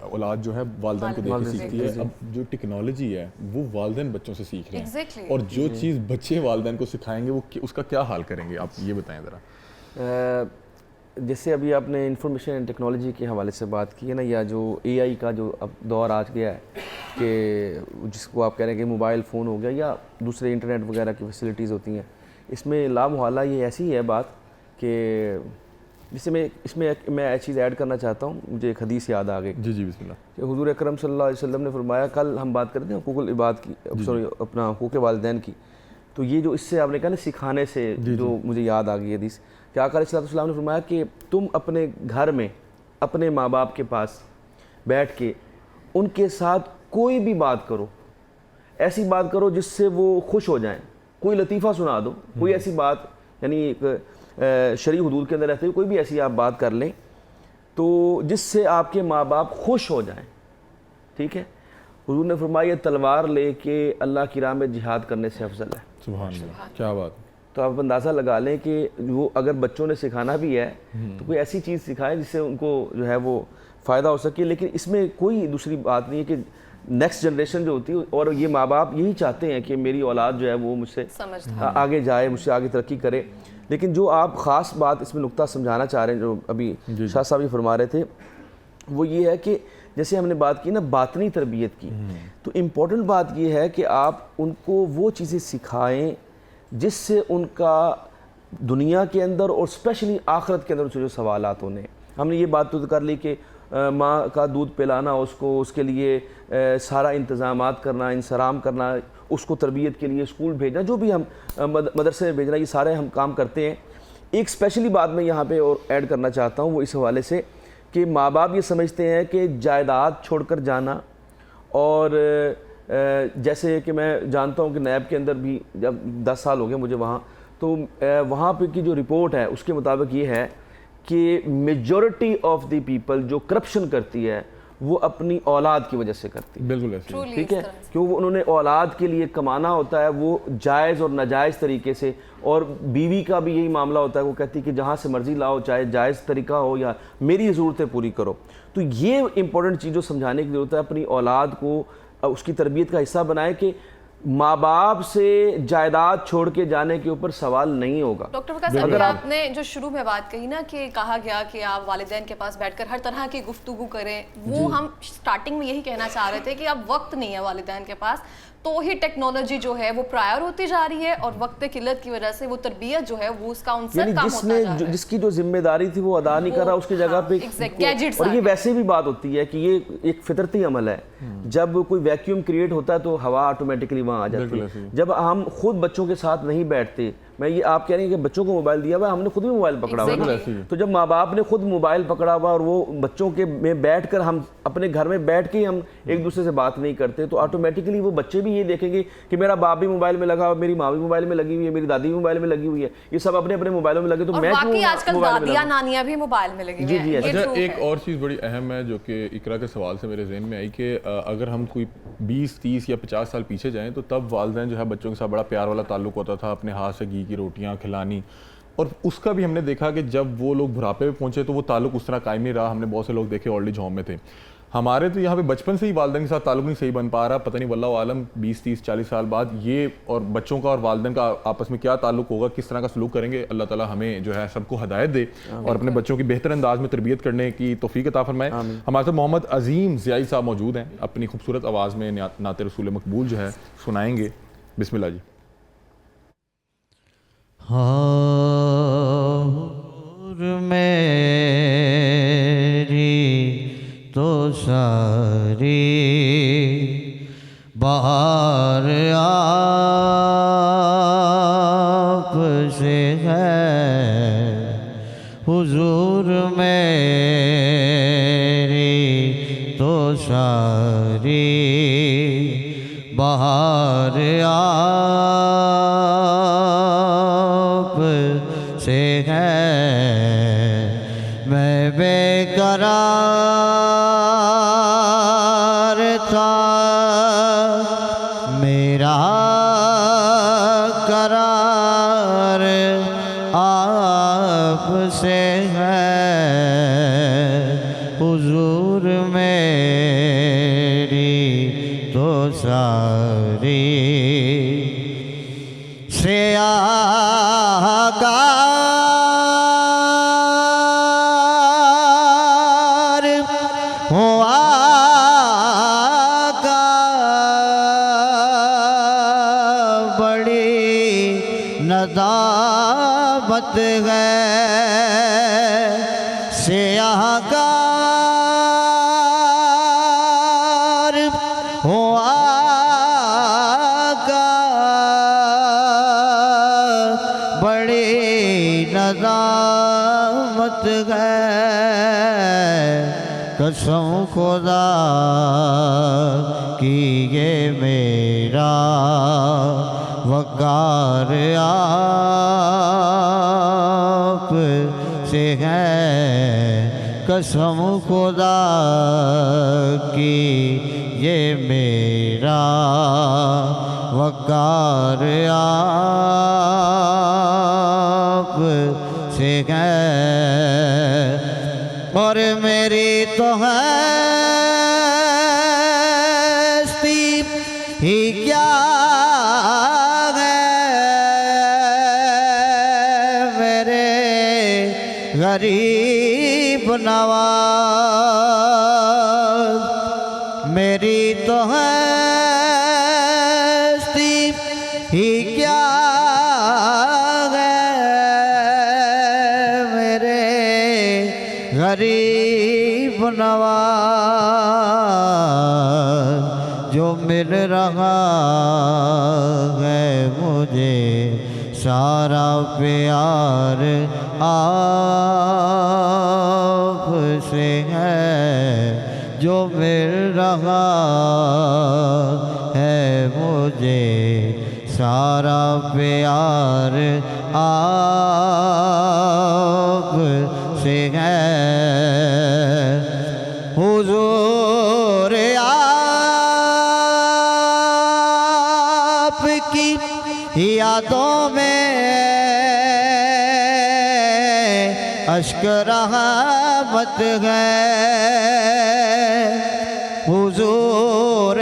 औलाद जो है वालिदैन को देख के सीखती है। अब जो टेक्नोलॉजी है वो वालिदैन बच्चों से सीख रहे हैं, और जो चीज़ बच्चे वालिदैन को सिखाएंगे वो उसका क्या हाल करेंगे, आप ये बताएं ज़रा। जैसे अभी आपने इंफॉर्मेशन एंड टेक्नोलॉजी के हवाले से बात की है ना, या जो एआई का जो अब दौर आ गया है कि जिसको आप कह रहे हैं कि मोबाइल फ़ोन हो गया या दूसरे इंटरनेट वगैरह की फैसिलिटीज़ होती हैं, इसमें लामहवाला ये ऐसी है बात कि जिससे मैं एक चीज़ ऐड करना चाहता हूँ। मुझे एक हदीस याद आ गई। जी जी बिस्मिल्लाह। कि हुजूर अकरम सल्लल्लाहु अलैहि वसल्लम ने फरमाया, कल हम बात करते हैं हुकूकुल इबाद की, सॉरी अपना हुकूक वालिदैन की, तो ये जो इससे आपने कहा ना सिखाने से जो मुझे याद आ गई हदीस कि आका अलैहिस्सलाम ने फरमाया कि तुम अपने घर में अपने माँ बाप के पास बैठ के उनके साथ कोई भी बात करो, ऐसी बात करो जिससे वो खुश हो जाएं। कोई लतीफ़ा सुना दो, कोई ऐसी बात, यानी एक शरई हुदूद के अंदर रहते हुए कोई भी ऐसी आप बात कर लें तो जिससे आपके माँ बाप खुश हो जाएं, ठीक है। हुजूर ने फरमाया तलवार लेके अल्लाह की राह में जिहाद करने से अफजल है। सुभान अल्लाह, क्या बात। तो आप अंदाज़ा लगा लें कि वो अगर बच्चों ने सिखाना भी है तो कोई ऐसी चीज़ सिखाएं जिससे उनको जो है वो फ़ायदा हो सके। लेकिन इसमें कोई दूसरी बात नहीं है कि नेक्स्ट जनरेशन जो होती है, और ये माँ बाप यही चाहते हैं कि मेरी औलाद जो है वो मुझसे आगे जाए, मुझसे आगे तरक्की करे। लेकिन जो आप ख़ास बात इसमें नुक्ता समझाना चाह रहे हैं, जो अभी शाह साहब ही फरमा रहे थे, वो ये है कि जैसे हमने बात की ना बातनी तरबियत की, तो इम्पोर्टेंट बात ये है कि आप उनको वो चीज़ें सिखाएं जिससे उनका दुनिया के अंदर और स्पेशली आखिरत के अंदर उनसे जो सवालात होने। हमने ये बात तो कर ली कि माँ का दूध पिलाना, उसको उसके लिए सारा इंतज़ामात करना, इंसराम करना, उसको तरबियत के लिए स्कूल भेजना, जो भी हम मदरसे में भेजना, ये सारे हम काम करते हैं। एक स्पेशली बात मैं यहाँ पे और ऐड करना चाहता हूँ वो इस हवाले से कि माँ बाप ये समझते हैं कि जायदाद छोड़कर जाना, और जैसे कि मैं जानता हूँ कि नैब के अंदर भी जब 10 साल हो गए मुझे वहाँ, तो वहाँ पे की जो रिपोर्ट है उसके मुताबिक ये है कि मेजॉरिटी ऑफ द पीपल जो करप्शन करती है वो अपनी औलाद की वजह से करती है। बिल्कुल ऐसे, ठीक है, क्योंकि उन्होंने औलाद के लिए कमाना होता है वो जायज़ और नाजायज़ तरीके से, और बीवी का भी यही मामला होता है, वो कहती है कि जहाँ से मर्ज़ी लाओ, चाहे जायज़ तरीका हो या मेरी ज़रूरतें पूरी करो। तो ये इंपॉर्टेंट चीज़ जो समझाने की ज़रूरत है, अपनी औलाद को उसकी तरबियत का हिस्सा बनाए कि माँ बाप से जायदाद छोड़ के जाने के ऊपर सवाल नहीं होगा। डॉक्टर वकास साहब, आपने जो शुरू में बात कही ना कि कहा गया कि आप वालिदैन के पास बैठकर हर तरह की गुफ्तगू करें, वो हम स्टार्टिंग में यही कहना चाह रहे थे कि अब वक्त नहीं है वालिदैन के पास, तो ही टेक्नोलॉजी जो है वो प्रायर होती जा रही है, और वक्त किल्लत की वजह से वो तरबियत जो है वो उसका उनसे कम होता जा रहा है। जिसकी जो जिम्मेदारी थी वो अदा नहीं कर रहा, उसकी जगह पे गैजेट्स। और ये वैसे भी बात होती है कि ये एक फितरती अमल है, जब कोई वैक्यूम क्रिएट होता है तो हवा ऑटोमेटिकली वहाँ आ जाती है। जब हम खुद बच्चों के साथ नहीं बैठते, मैं ये आप कह रही हैं कि बच्चों को मोबाइल दिया हुआ है, हमने खुद भी मोबाइल पकड़ा हुआ है Exactly. ना। तो जब माँ बाप ने खुद मोबाइल पकड़ा हुआ और वो बच्चों के में बैठकर हम अपने घर में बैठ के ही हम एक दूसरे से बात नहीं करते, तो ऑटोमेटिकली वो बच्चे भी ये देखेंगे कि मेरा बाप भी मोबाइल में लगा हुआ, मेरी माँ भी मोबाइल में लगी हुई है, मेरी दादी भी मोबाइल में लगी हुई है, ये सब अपने अपने मोबाइलों में लगे, तो और मैं वाकई आजकल मोबाइल में दादियाँ लगा। नानियाँ भी मोबाइल में लगी हुई जी, हैं। जी, ये अच्छा, true एक है। और चीज़ बड़ी अहम है जो कि इकरा के सवाल से मेरे जहन में आई कि अगर हम कोई 20, 30 या 50 साल पीछे जाएं तो तब वालिदैन जो है बच्चों के साथ बड़ा प्यार वाला ताल्लुक होता था, अपने हाथ से घी की रोटियां खिलानी, और उसका भी हमने देखा कि जब वो लोग बुढ़ापे में पहुंचे तो वो ताल्लुक उस तरह कायम नहीं रहा। हमने बहुत से लोग देखे ओल्ड एज होम में थे। हमारे तो यहाँ पे बचपन से ही वालिदैन के साथ ताल्लुक नहीं सही बन पा रहा, पता नहीं वल्लाह आलम 20, 30, 40 साल बाद ये और बच्चों का और वालिदैन का आपस में क्या ताल्लुक होगा, किस तरह का सलूक करेंगे। अल्लाह ताला हमें जो है सबको हदायत दे और अपने बच्चों की बेहतर अंदाज में तरबियत करने की तौफीक अता फरमाए। हमारे साथ मोहम्मद अजीम ज़ियाई साहब मौजूद हैं, अपनी खूबसूरत आवाज़ में नाते रसूल मकबूल जो है सुनाएंगे। बिस्मिल्लाह जी। और मेरी तो सारी बाहर आप से है, हुजूर मेरी तो सारी बाहर आप से है, मैं बेकरार था, मेरा करार आप से है, हुजूर मेरी तो सारी से आगार हो आका, बड़ी नदामत है से आगार हो आका, बड़ी नदामत है, कसम खुदा की ये मेरा वकार आप से है, कसम खुदा की ये मेरा वकार आप से है, और मेरी तो हस्ती ही क्या है, मेरे गरीब नवाज, मेरी तो हस्ती ही क्या है, मेरे गरीब नवाज, जो मिल रहा है मुझे सारा प्यार आप से है, जो मिल रहा है मुझे सारा प्यार आप से है, हुजूर आपकी यादों में अश्क रहमत है, हुजूर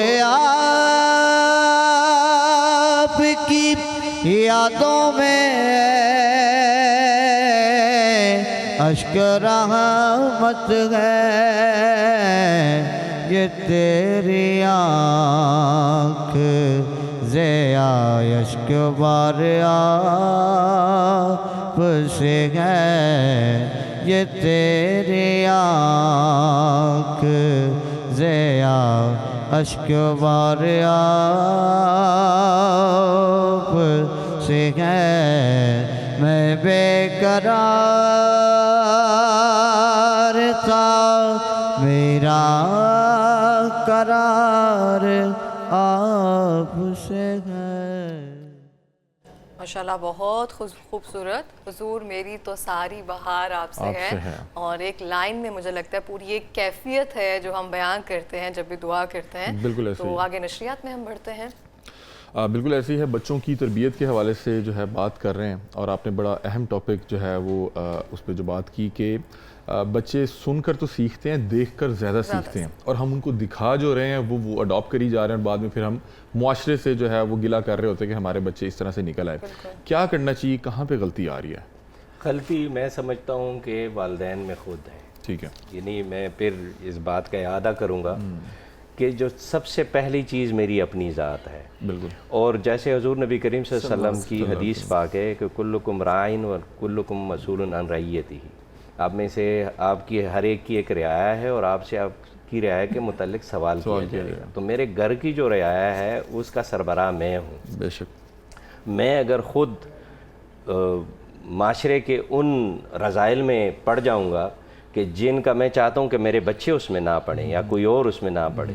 आपकी यादों में अश्क रहमत है, ये तेरी आँख ज़िया अश्क बार आप से है, ये तेरी आँख ज़िया अश्क बार आप से है मैं बेकरार था, मेरा करार आपसे है। माशाल्लाह बहुत खूबसूरत। हुजूर मेरी तो सारी बहार आपसे है। और एक लाइन में मुझे लगता है पूरी एक कैफियत है जो हम बयान करते हैं जब भी दुआ करते हैं। बिल्कुल ऐसे तो ही। आगे नशरियात में हम बढ़ते हैं। बिल्कुल ऐसी है, बच्चों की तरबियत के हवाले से जो है बात कर रहे हैं, और आपने बड़ा अहम टॉपिक जो है वो उस पर जो बात की कि बच्चे सुनकर तो सीखते हैं, देखकर ज़्यादा सीखते हैं, और हम उनको दिखा जो रहे हैं वो अडॉप्ट करी जा रहे हैं। बाद में फिर हम मुआशरे से जो है वो गिला कर रहे होते हैं कि हमारे बच्चे इस तरह से निकल आए। क्या करना चाहिए, कहाँ पे गलती आ रही है? गलती मैं समझता हूँ कि वालिदैन में खुद है। ठीक है, यानी मैं फिर इस बात का इआदा करूँगा कि जो सबसे पहली चीज़ मेरी अपनी ज़ात है। बिल्कुल। और जैसे हुजूर नबी करीम सल्लल्लाहु अलैहि वसल्लम की हदीस पाक है कि कुल्लुकुम राइन व कुल्लुकुम मसूलन अन रइयतिही, आप में से आपकी हर एक की एक रियाया है और आपसे आपकी रियाया के मुतालिक सवाल किया जाएगा। तो मेरे घर की जो रियाया है उसका सरबराह मैं हूँ। बेशक। मैं अगर ख़ुद माशरे के उन रज़ाइल में पड़ जाऊँगा कि जिनका मैं चाहता हूँ कि मेरे बच्चे उसमें ना पढ़ें या कोई और उसमें ना पढ़े,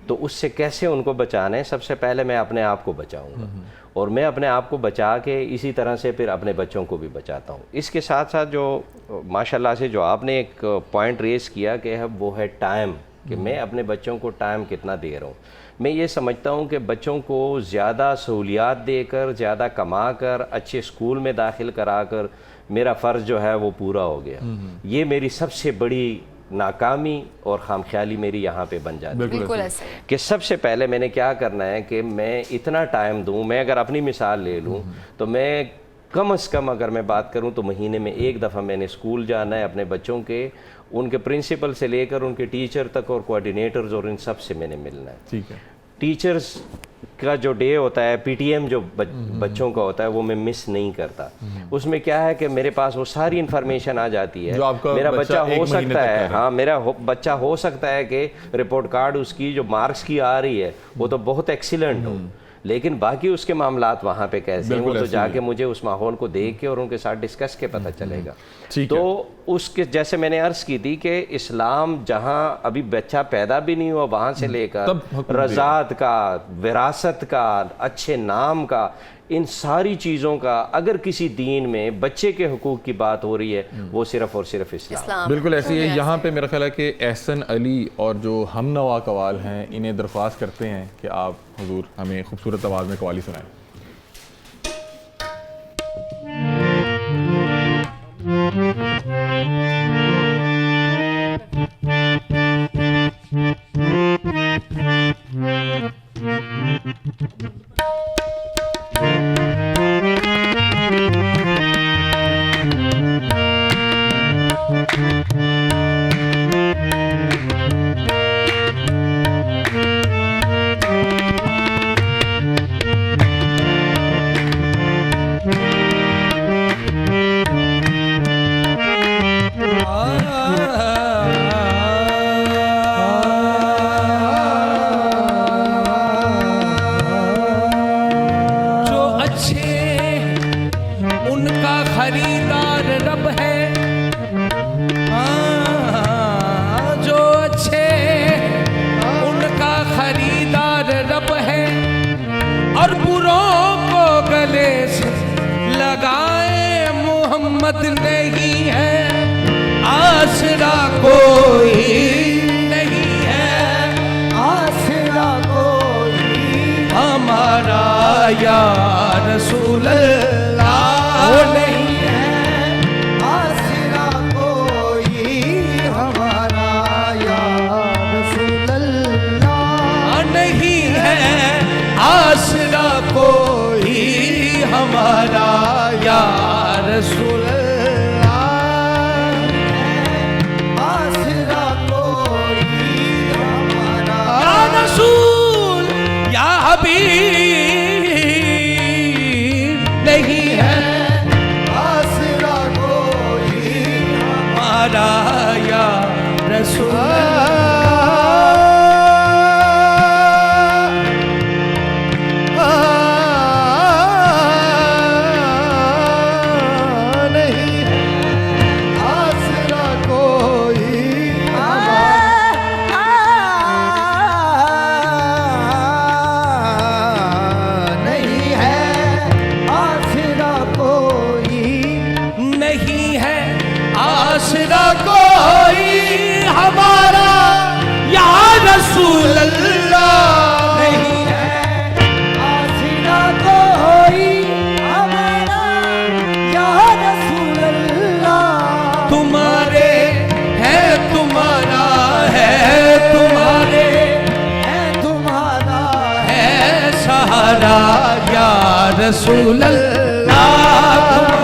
तो उससे कैसे उनको बचाना है? सबसे पहले मैं अपने आप को बचाऊँगा, और मैं अपने आप को बचा के इसी तरह से फिर अपने बच्चों को भी बचाता हूँ। इसके साथ साथ जो माशाल्लाह से जो आपने एक पॉइंट रेस किया कि वो है टाइम, कि मैं अपने बच्चों को टाइम कितना दे रहा हूँ। मैं ये समझता हूँ कि बच्चों को ज़्यादा सहूलियात देकर, ज़्यादा कमा कर, अच्छे स्कूल में दाखिल करा कर मेरा फ़र्ज़ जो है वो पूरा हो गया। ये मेरी सबसे बड़ी नाकामी और खामख्याली मेरी यहाँ पे बन जाती है। बिल्कुल ऐसे कि सबसे पहले मैंने क्या करना है कि मैं इतना टाइम दूँ। मैं अगर अपनी मिसाल ले लूँ तो मैं कम से कम अगर मैं बात करूँ तो महीने में एक दफ़ा मैंने स्कूल जाना है, अपने बच्चों के उनके प्रिंसिपल से लेकर उनके टीचर तक और कोऑर्डिनेटर्स और इन सब से मैंने मिलना है। ठीक है। टीचर्स का जो डे होता है, पीटीएम जो बच्चों का होता है, वो मैं मिस नहीं करता। उसमें क्या है कि मेरे पास वो सारी इन्फॉर्मेशन आ जाती है। मेरा बच्चा हो सकता है, हाँ मेरा बच्चा हो सकता है कि रिपोर्ट कार्ड उसकी जो मार्क्स की आ रही है वो तो बहुत एक्सीलेंट हो, लेकिन बाकी उसके मामलात वहाँ पे कैसे हैं वो तो जाके मुझे उस माहौल को देख के और उनके साथ डिस्कस के पता चलेगा। तो उसके जैसे मैंने अर्ज़ की थी कि इस्लाम जहाँ अभी बच्चा पैदा भी नहीं हुआ वहाँ से लेकर रज़ात का, विरासत का, अच्छे नाम का, इन सारी चीज़ों का अगर किसी दीन में बच्चे के हुकूक की बात हो रही है वो सिर्फ और सिर्फ इस्लाम। बिल्कुल ऐसी है। यहाँ पे मेरा ख्याल है कि एहसन अली और जो हम नवा कवाल हैं इन्हें दरख्वास्त करते हैं कि आप हुजूर हमें खूबसूरत आवाज़ में कवाली सुनाएं। नहीं है आसरा कोई नहीं है, आसरा कोई हमारा या रसूल अल्लाह नहीं है, आसरा कोई हमारा या रसूल अल्लाह नहीं है, आसरा कोई हमारा या रसूल नहीं है, आसरा कोई हमारा या रसूल। तुम्हारा या रसूल अल्लाह,